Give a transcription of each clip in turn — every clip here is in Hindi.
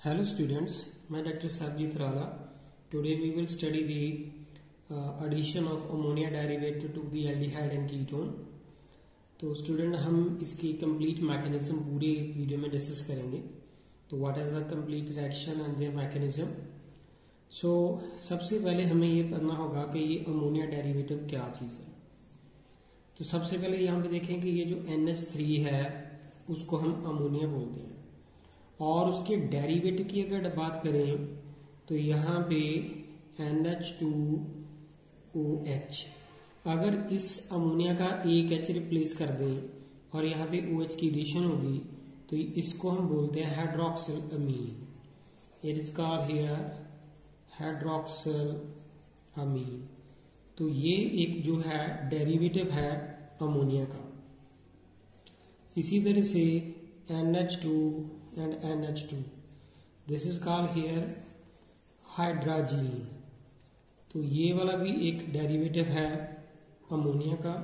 Hello students, मैं doctor साबजीत राला. Today we will study the addition of ammonia derivative to the aldehyde and ketone. तो स्टूडेंट हम इसकी कंप्लीट मैकेनिज्म पूरे वीडियो में डिस्कस करेंगे. तो what is the complete reaction and the mechanism. So सबसे पहले हमें ये पढ़ना होगा कि ये अमोनिया डेरिवेटिव क्या चीज़ है. तो सबसे पहले यहाँ पे देखें कि ये जो NH3 है उसको हम अमोनिया बोलते हैं, और उसके डेरिवेटिव की अगर बात करें तो यहाँ पे NH2OH, अगर इस अमोनिया का एक H रिप्लेस कर दें और यहाँ पे OH की एडिशन होगी तो इसको हम बोलते हैं hydroxylamine. It is called here hydroxylamine. तो ये एक जो है डेरिवेटिव है अमोनिया का. इसी तरह से NH2 and NH2, this is called here hydrazine. तो ये वाला भी एक डेरिवेटिव है अमोनिया का.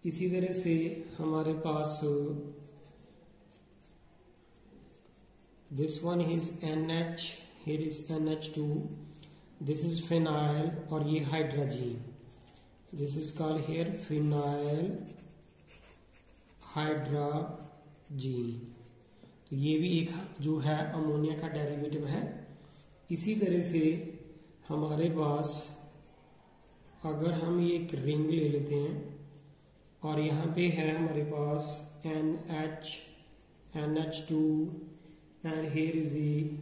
इसी तरह से हमारे पास this one is NH, here is NH2, this is phenyl और ये hydrazine. This is called here phenyl hydrazine. तो ये भी एक जो है अमोनिया का डेरिवेटिव है. इसी तरह से हमारे पास अगर हम ये एक रिंग ले लेते हैं और यहाँ पे है हमारे पास NH, NH2 and here is the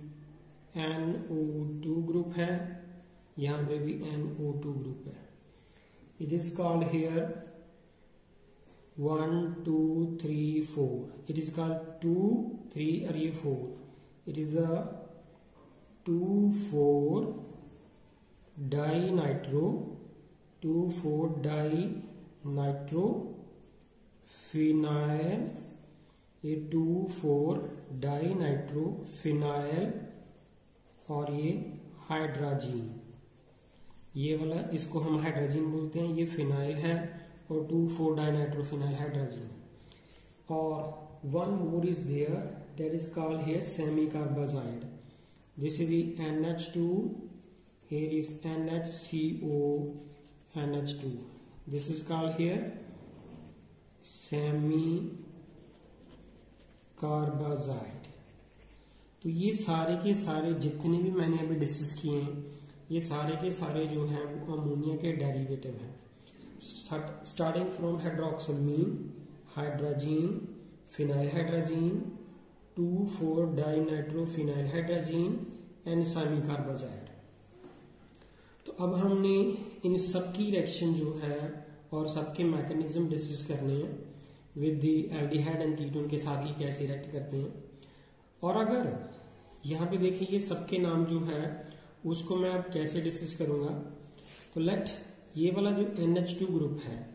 NO2 group है, यहाँ पे भी NO2 ग्रुप है. It is called here 1 2 3 4. It is called 2 3 और ये 4. It is a 2,4 die nitro 2,4 die nitro phenyl, ये 2,4 डाई नाइट्रो फिनाइल और ये हाइड्राजीन. ये वाला इसको हम हाइड्राजीन बोलते हैं, ये फिनाइल है और 2,4 डाइनाइट्रोफिनाइल हाइड्रोजन. और one more is there, that is called here semicarbazide. This is the NH2, here is NHCO NH2. This is called here semicarbazide. तो ये सारे के सारे जितने भी मैंने अभी डिस्कस किए हैं ये सारे के सारे जो हैं वो अमोनिया के डेरिवेटिव हैं. Starting from hydroxylamine, hydrazine, phenylhydrazine, 2,4-dinitrophenylhydrazine and semicarbazide. तो अब हमने इन सब की रिएक्शन जो है और सबके मैकेनिज्म डिस्कस करने हैं with the aldehyde and ketone के साथ ही कैसे रिएक्ट करते हैं. और अगर यहाँ पे देखें ये सबके नाम जो है उसको मैं अब कैसे डिस्कस करूंगा. तो लेट ये वाला जो NH2 ग्रुप है,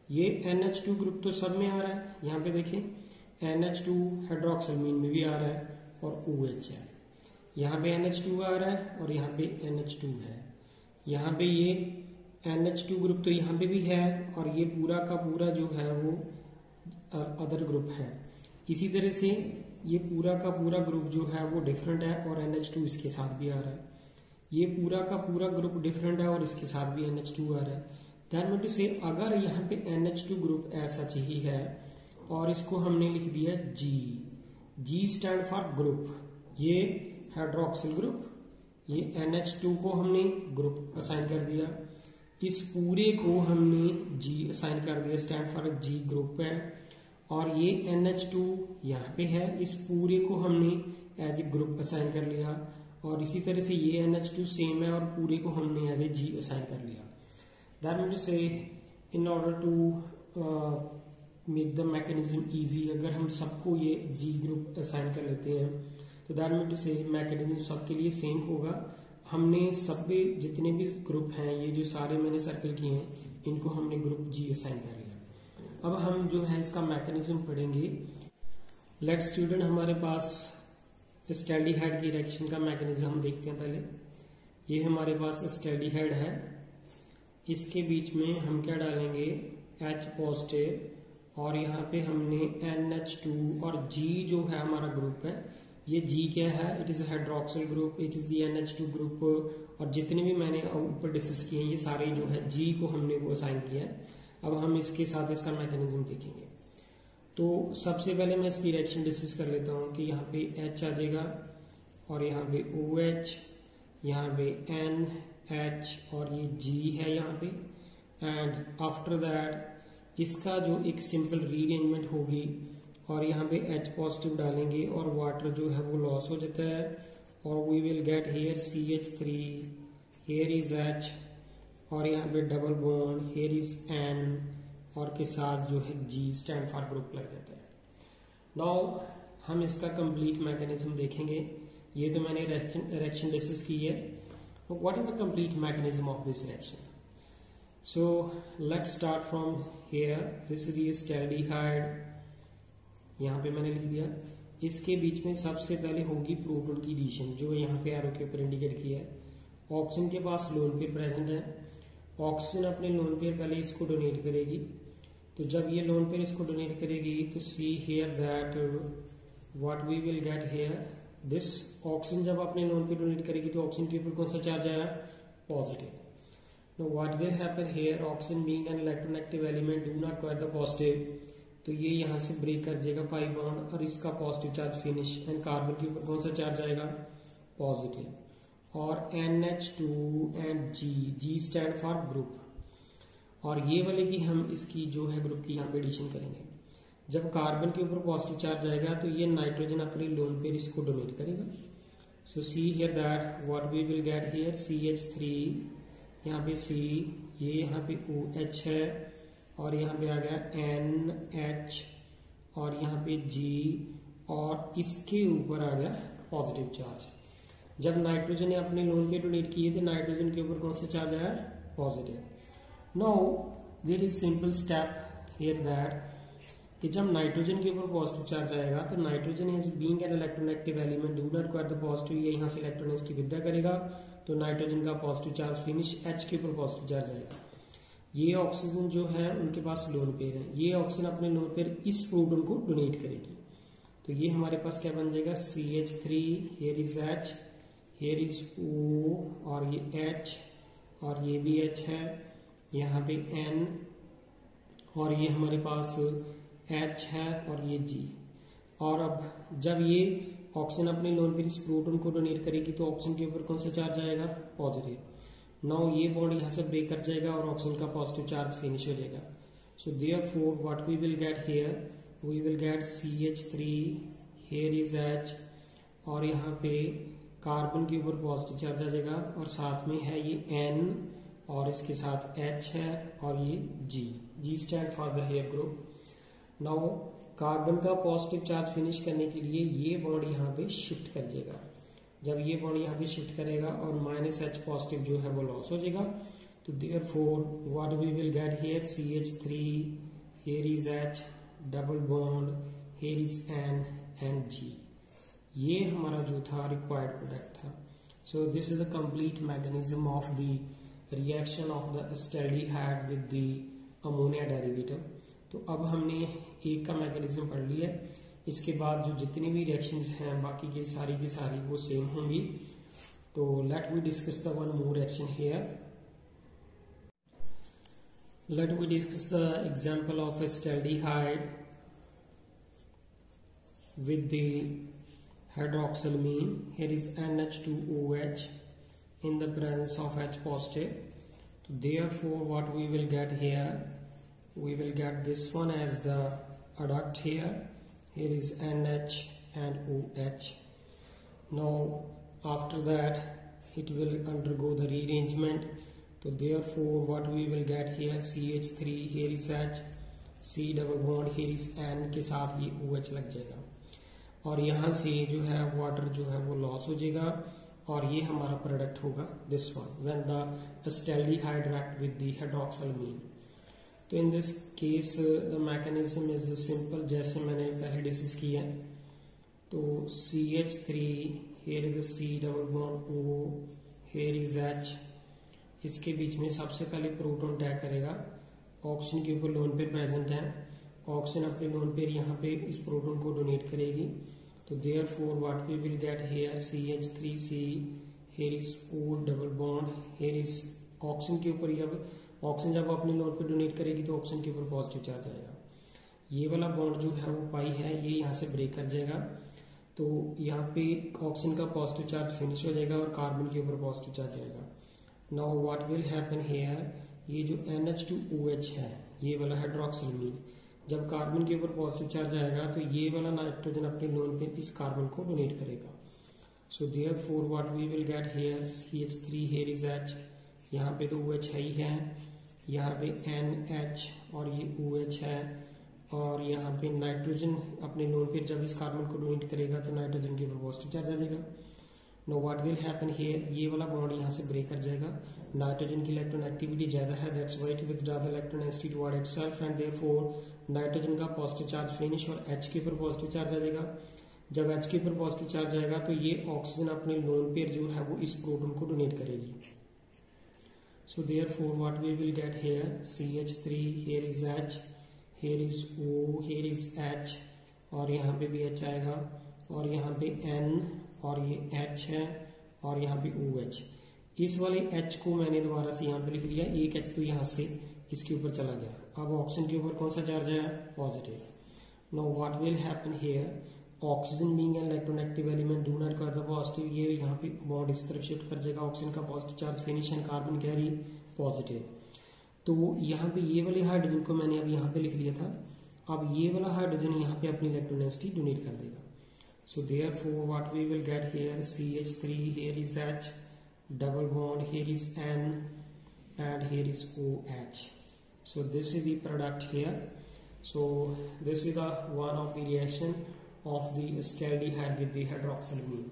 ये NH2 ग्रुप तो सब में आ रहा है. यहाँ पे देखें NH2 हाइड्रोक्सिलमीन में भी आ रहा है और OH है. यहाँ पे NH2 आ रहा है और यहाँ पे NH2 है. यहाँ पे ये NH2 ग्रुप तो यहाँ पे भी है और ये पूरा का पूरा जो है वो अदर ग्रुप है. इसी तरह से ये पूरा का पूरा ग्रुप जो है वो डिफरेंट है और NH2 इसके साथ भी आ रहा है. ये पूरा का पूरा ग्रुप डिफरेंट है और इसके साथ भी NH2 आ रहा है. दैट मीन टू से अगर यहाँ पे NH2 ग्रुप ऐसा चाहिए है और इसको हमने लिख दिया G स्टैंड फॉर ग्रुप. ये हाइड्रोक्सिल ग्रुप, ये NH2 को हमने ग्रुप असाइन कर दिया, इस पूरे को हमने G असाइन कर दिया, स्टैंड फॉर G ग्रुप है. और ये NH2 यहाँ पे है, इस पूरे को हमने एज ए ग्रुप असाइन कर लिया. और इसी तरह से ये NH2 सेम है और पूरे को हमने एज ए G असाइन कर लिया. That mean to say in order to make the mechanism easy, अगर हम सबको ये G ग्रुप असाइन कर लेते हैं तो दैट मीन टू से मैकेनिज्म सबके लिए सेम होगा. हमने सब जितने भी ग्रुप हैं ये जो सारे मैंने सर्कल किए हैं इनको हमने ग्रुप G असाइन कर लिया. अब हम जो है इसका मैकेनिज्म पढ़ेंगे. लेट स्टूडेंट हमारे पास एस्टैल्डिहाइड की रिएक्शन का मैकेनिज्म हम देखते हैं. पहले ये हमारे पास एस्टैल्डिहाइड है, इसके बीच में हम क्या डालेंगे H पॉजिटिव और यहाँ पे हमने NH2 और G जो है हमारा ग्रुप है ये G क्या है, it is hydroxyl group, it is the NH2 group, और जितने भी मैंने ऊपर डिस्कस किए हैं ये सारे जो है G को हमने वो असाइन किया है। अब हम इसके साथ इसका मैकेनिज्म देखेंगे। तो सबसे पहले मैं इसकी रिएक्शन डिस्कस कर लेता हूँ कि यहाँ पे H आ जाएगा और यहाँ पे OH, यहाँ पे NH और ये G है यहाँ पे, एंड आफ्टर दैट इसका जो एक सिंपल रीअरेंजमेंट होगी और यहाँ पे H पॉजिटिव डालेंगे और वाटर जो है वो लॉस हो जाता है और we will get here CH3, here is H और यहाँ पे double bond, here is N और के साथ जो है G स्टैंड फॉर ग्रुप लग जाता है। नाउ हम इसका कंप्लीट मैकेनिज्म देखेंगे। ये तो मैंने रिएक्शन डिस्कस की है। What is the complete mechanism of this reaction? So let's start from here. This is the acetaldehyde, यहाँ पे मैंने लिख दिया। इसके बीच में सबसे पहले होगी प्रोटॉन की एडिशन, जो यहाँ पे एरो के ऊपर इंडिकेट किया है। ऑक्सीजन के पास लोन पेयर प्रेजेंट है, ऑक्सीजन अपने लोन पेयर पहले इसको डोनेट करेगी। तो जब ये लोन पेयर इसको डोनेट करेगी तो see here that what we will get here this. Oxygen जब अपने लोन पेयर डोनेट करेगी तो ऑक्सीजन के ऊपर कौन सा चार्ज आया? Positive. Know what will happen here, oxygen being an electronegative element do not quite the positive, तो ये यहाँ से ब्रेक कर जाएगा पाई बॉन्ड और इसका positive charge finish, and carbon के ऊपर कौन सा चार्ज आएगा? पॉजिटिव। और NH2 and G stand for group, और ये वाले की हम इसकी जो है ग्रुप की यहाँ पे एडिशन करेंगे। जब कार्बन के ऊपर पॉजिटिव चार्ज आएगा तो ये नाइट्रोजन अपने लोन पेयर इसको डोनेट करेगा। So see here that what we will get here CH3, यहाँ पे C, ये यहाँ पे OH है और यहाँ पे आ गया NH और यहाँ पे G और इसके ऊपर आ गया पॉजिटिव चार्ज। जब नाइट्रोजन ने अपने लोन पे डोनेट किए थे, नाइट्रोजन के ऊपर कौन सा चार्ज आया? Positive. Now there is simple step here that कि जब नाइट्रोजन के ऊपर पॉजिटिव चार्ज आएगा तो nitrogen is being an electronegative element do not quite the positive, ये यहाँ से इलेक्ट्रॉन्स की विड्रॉ करेगा तो नाइट्रोजन का पॉजिटिव चार्ज फिनिश, H के ऊपर पॉजिटिव चार्ज आएगा। ये ऑक्सीजन जो है उनके पास लोन पेयर है, ये ऑक्सीजन अपने लोन पेयर इस प्रोटॉन को डोनेट करेगी। तो ये हमारे पास क्या बन जाएगा? CH3, here is H, here is O और ये H और ये भी H है, यहाँ पे N और ये हमारे पास H है और ये G। और अब जब ये ऑक्सीजन अपने लोन पेयर इस प्रोटॉन को डोनेट करेगी तो ऑक्सीजन के ऊपर कौन सा चार्ज आएगा? पॉजिटिव। नाउ ये बॉन्ड यहाँ से ब्रेक कर जाएगा और ऑक्सीजन का पॉजिटिव चार्ज फिनिश हो जाएगा। So therefore what we will get here, we will get CH3, here is H और यहाँ पे कार्बन के ऊपर पॉजिटिव चार्ज आ जाएगा और साथ में है ये N और इसके साथ H है और ये G stand for the hair group. Now carbon का पॉजिटिव चार्ज फिनिश करने के लिए ये बॉन्ड यहाँ पे शिफ्ट कर जाएगा। जब ये बॉन्ड यहाँ पे शिफ्ट करेगा और -H पॉजिटिव जो है वो लॉस हो जाएगा। तो therefore what we will get here CH3, here is H, double bond, here is N and G। ये हमारा जो था रिक्वायर्ड प्रोडक्ट था। So this is the complete mechanism of the reaction of the acetaldehyde with the ammonia derivative. तो अब हमने एक का मैकेनिज्म पढ़ लिया, इसके बाद जो जितनी भी रिएक्शंस हैं बाकी की सारी वो सेम होंगी। तो let we discuss the one more reaction here. Let we discuss the example of acetaldehyde with the hydroxylamine. Here is NH2OH in the presence of H positive. So therefore what we will get here, we will get this one as the adduct here. Here is NH and OH. Now after that it will undergo the rearrangement. So therefore what we will get here, CH3, here is H, C double bond, here is N के साथ ये OH लग जाएगा और यहाँ से जो है वाटर जो है वो लॉस हो जाएगा और ये हमारा प्रोडक्ट होगा this one when the acetaldehyde react with the hydroxylamine. तो in this case the mechanism is simple, जैसे मैंने पहले डिस्कस किया। तो CH3, here is the C double bond O, here is H, इसके बीच में सबसे पहले प्रोटॉन टैग करेगा। ऑक्सीजन के ऊपर लोन पेयर प्रेजेंट है, ऑक्सीजन अपने लोन पेयर यहाँ पे इस प्रोटॉन को डोनेट करेगी तो therefore what we will get here CH3C, here is O double bond, here is oxygen के ऊपर, जब ऑक्सीजन जब अपने लोन पे डोनेट करेगी तो ऑक्सीजन के ऊपर पॉजिटिव चार्ज आएगा। ये वाला बॉन्ड जो है वो पाई है, ये यहाँ से ब्रेक कर जाएगा, तो यहाँ पे ऑक्सीजन का पॉजिटिव चार्ज फिनिश हो जाएगा और कार्बन के ऊपर पॉजिटिव चार्ज आएगा। Now what will happen here, ये जो NH2OH है, ये वाला हाइड्रोक्सिलमीन, जब कार्बन के ऊपर पॉजिटिव चार्ज आएगा तो ये वाला नाइट्रोजन अपने लोन पे इस कार्बन को डोनेट करेगा। So therefore what we will get here CH3, here is H, यहाँ पे तो OH है ही है, यहाँ पे NH और ये OH है, और यहाँ पे नाइट्रोजन अपने लोन पे जब इस कार्बन को डोनेट करेगा तो नाइट्रोजन के ऊपर पॉजिटिव चार्ज आ जाएगा। Know what will happen here, ये वाला बॉन्ड यहाँ से ब्रेक कर जाएगा, नाइट्रोजन की इलेक्ट्रॉन एक्टिविटी ज्यादा है, that's why it withdraw the electron density toward itself and therefore nitrogen का पॉजिटिव चार्ज फिनिश और H के ऊपर पॉजिटिव चार्ज आ जाएगा। जब H के ऊपर पॉजिटिव चार्ज आएगा तो ये ऑक्सीजन अपने लोन पेयर जो है वो इस प्रोटॉन को डोनेट करेगी। So therefore what we will get here CH3, here is H, here is O, here is H, और यहाँ पे भी H आएगा, और यहाँ पे N, और ये H है, और यहाँ पे OH। इस वाले H को मैंने दोबारा से यहाँ पे लिख दिया, एक H तो यहाँ से इसके ऊपर चला गया। अब ऑक्सीजन के ऊपर कौन सा चार्ज है, positive. Now what will happen here, oxygen being an electronegative element do not carry the positive, ये यहाँ पे बॉन्ड इस तरफ शिफ्ट कर जाएगा, ऑक्सीजन का positive charge finish and carbon carry positive. तो यहाँ पे ये वाले हाइड्रोजन को मैंने अब यहाँ पे लिख लिया था, अब ये वाला हाइड्रोजन यहाँ पे अपनी इलेक्ट्रॉन डेंसिटी डोनेट कर देगा। So therefore what we will get here CH3, here is H, double bond, here is N, and here is OH. So this is the product here. So this is the one of the reaction of the acetaldehyde with the hydroxylamine.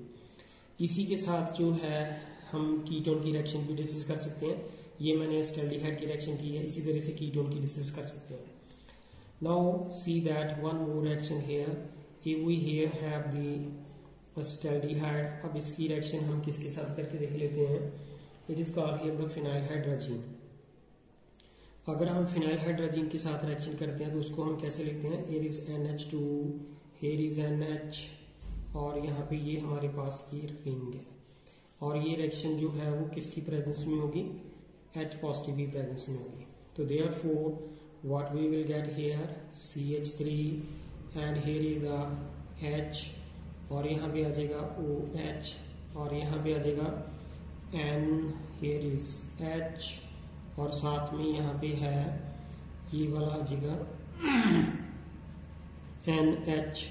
इसी के साथ जो है हम कीटोन की रिएक्शन भी डिस्कस कर सकते हैं, ये मैंने acetaldehyde की रिएक्शन की है, इसी तरह से कीटोन की डिस्कस कर सकते हैं। Now see that one more reaction here. If we here have the acetaldehyde, अब इसकी रिएक्शन हम किसके साथ करके देख लेते हैं, it is called here the phenyl hydrazine. अगर हम फिनाइल हाइड्रोजीन के साथ रिएक्शन करते हैं तो उसको हम कैसे लिखते हैं, here is NH2, here is NH, और यहाँ पे ये हमारे पास ये रिंग है, और ये रिएक्शन जो है वो किसकी प्रेजेंस में होगी, H पॉजिटिव की प्रेजेंस में होगी। तो therefore what we will get here CH3 and here is the H, और यहाँ पे आ जाएगा OH, और यहाँ पे आ जाएगा N, here is H, और साथ में यहाँ पे है ये वाला आ जाएगा NH,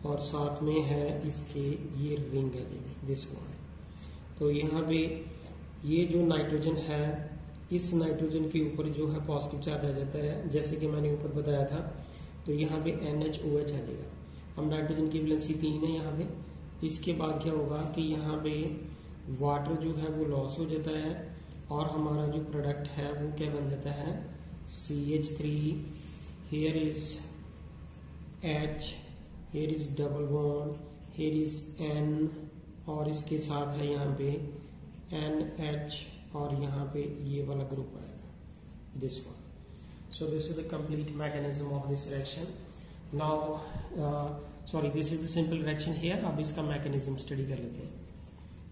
और साथ में है इसके ये रिंग आ जाएगी दिस वन। तो यहाँ पे ये जो नाइट्रोजन है, इस नाइट्रोजन के ऊपर जो है पॉजिटिव चार्ज आ जाता है, जैसे कि मैंने ऊपर बताया था, तो यहाँ पे NHOH आ जाएगा। हम नाइट्रोजन की वैलेंसी 3 है यहाँ पे, इसके बाद क्या होगा कि यहाँ पे वाटर जो है वो लॉस हो जाता है, और हमारा जो प्रोडक्ट है वो क्या बन जाता है CH3, here is H, here is double bond, here is N, और इसके साथ है यहाँ पे NH, और यहाँ पे ये वाला ग्रुप आएगा this one. So this is the complete mechanism of this reaction. Now this is the simple reaction here. अब इसका मैकेनिज्म स्टडी कर लेते हैं।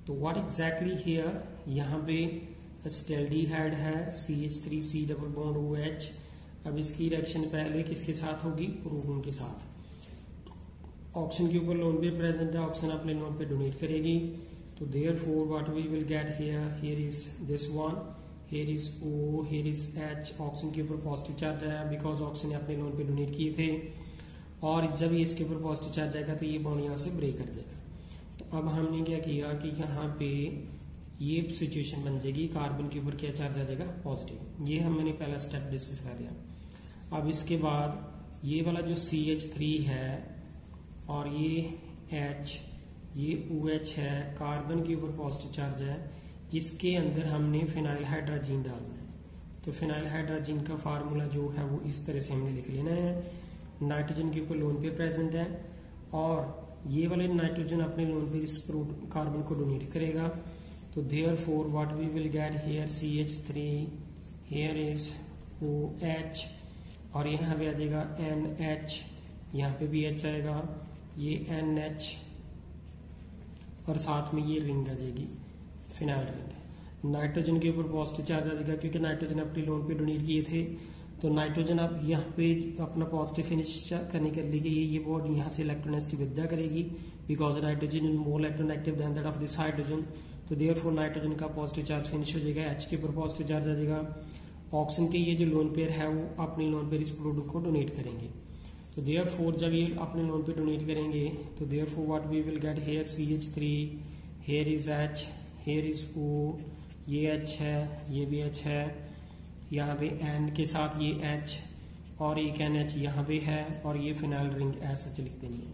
तो व्हाट एग्जैक्टली हियर, यहाँ पे acetaldehyde है CH3C डबल बॉन्ड OH। अब इसकी रिएक्शन पहले किसके साथ होगी, प्रोटॉन के साथ। ऑक्सीजन के ऊपर लोन पेयर प्रेजेंट है, ऑक्सीजन अपने लोन पे डोनेट करेगी, तो therefore what we will get here is this one, here is O, here is H। Oxygen के ऊपर पॉजिटिव चार्ज आया बिकॉज ऑक्सीजन ने अपने लोन पे डोनेट किए थे, और जब ये इसके ऊपर पॉजिटिव चार्ज आएगा तो ये बॉन्ड यहाँ से ब्रेक कर जाएगा। तो अब हमने क्या किया कि यहाँ पे ये सिचुएशन बन जाएगी, कार्बन के ऊपर क्या चार्ज आ जाएगा, पॉजिटिव। ये मैंने पहला स्टेप डिस्कस कर लिया। अब इसके बाद ये वाला जो CH3 है और ये H, ये OH है, कार्बन के ऊपर पॉजिटिव चार्ज है, इसके अंदर हमने फिनाइल हाइड्रोजीन डालना है। तो फिनाइल हाइड्रोजीन का फार्मूला जो है वो इस तरह से हमने लिख लेना है। नाइट्रोजन के ऊपर लोन पे प्रेजेंट है, और ये वाले नाइट्रोजन अपने लोन पे इस कार्बन को डोनेट करेगा। तो therefore what we will get here CH3, here is OH, और यहाँ पे आ जाएगा NH, यहाँ पे भी H आएगा, ये NH और साथ में ये रिंग आ जाएगी फिनाइल रिंग। नाइट्रोजन के ऊपर पॉजिटिव चार्ज आ जाएगा क्योंकि नाइट्रोजन अपने लोन पे डोनेट किए थे, तो नाइट्रोजन अब यहाँ पे अपना पॉजिटिव फिनिश करने के लिए ये बॉन्ड यहाँ से इलेक्ट्रोनेगेटिव विड्रॉ करेगी because nitrogen is more electronegative than that of this hydrogen. तो देयरफॉर नाइट्रोजन का पॉजिटिव चार्ज फिनिश हो जाएगा, H के ऊपर पॉजिटिव चार्ज आ जाएगा। ऑक्सीजन के ये जो लोन पेयर है वो अपने लोन पेयर इस प्रोडक्ट को डोनेट करेंगे। तो देयरफॉर जब ये अपने लोन पे डोनेट करेंगे तो therefore what we will get here CH3, here is H, here is O, ये H है, ये भी H है, यहाँ पे N के साथ ये H और एक NH यहाँ पे है और ये फिनाइल रिंग ऐसा लिख देनी है।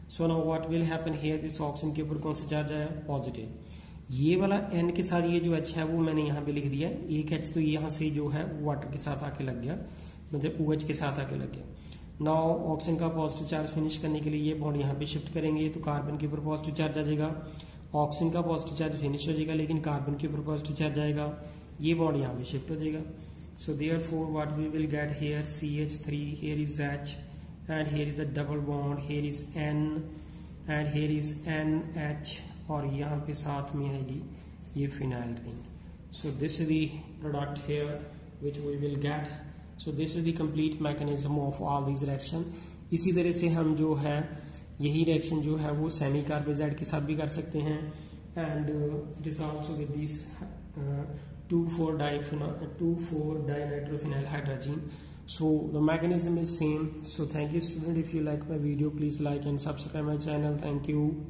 So now what will happen here, this oxygen के ऊपर कौन सा चार्ज है, पॉजिटिव। ये वाला N के साथ ये जो H है वो मैंने यहाँ पे लिख दिया, एक H तो यहाँ से जो है वाटर के साथ आके लग गया, मतलब OH के साथ आके लग गया। नाउ ऑक्सीजन का पॉजिटिव चार्ज फिनिश करने के लिए ये बॉन्ड यहाँ पे शिफ्ट करेंगे तो कार्बन के ऊपर पॉजिटिव चार्ज आ जाएगा। ऑक्सीजन का पॉजिटिव चार्ज फिनिश हो जाएगा लेकिन कार्बन के ऊपर पॉजिटिव चार्ज आएगा, ये बॉन्ड यहाँ पे शिफ्ट हो जाएगा। So therefore what we will get here CH3, here is H and here is the double bond, here is N and here is NH और यहाँ पे साथ में आएगी ये phenyl ring. So this is the product here which we will get. So this is the complete mechanism of all these reaction. इसी तरह से हम जो है यही रिएक्शन जो है वो सेमी कार्बोजाइड के साथ भी कर सकते हैं and it is also with this 2,4-dinitrophenoyl hydrazine. So the mechanism is same. So thank you student, if you like my video please like and subscribe my channel. Thank you.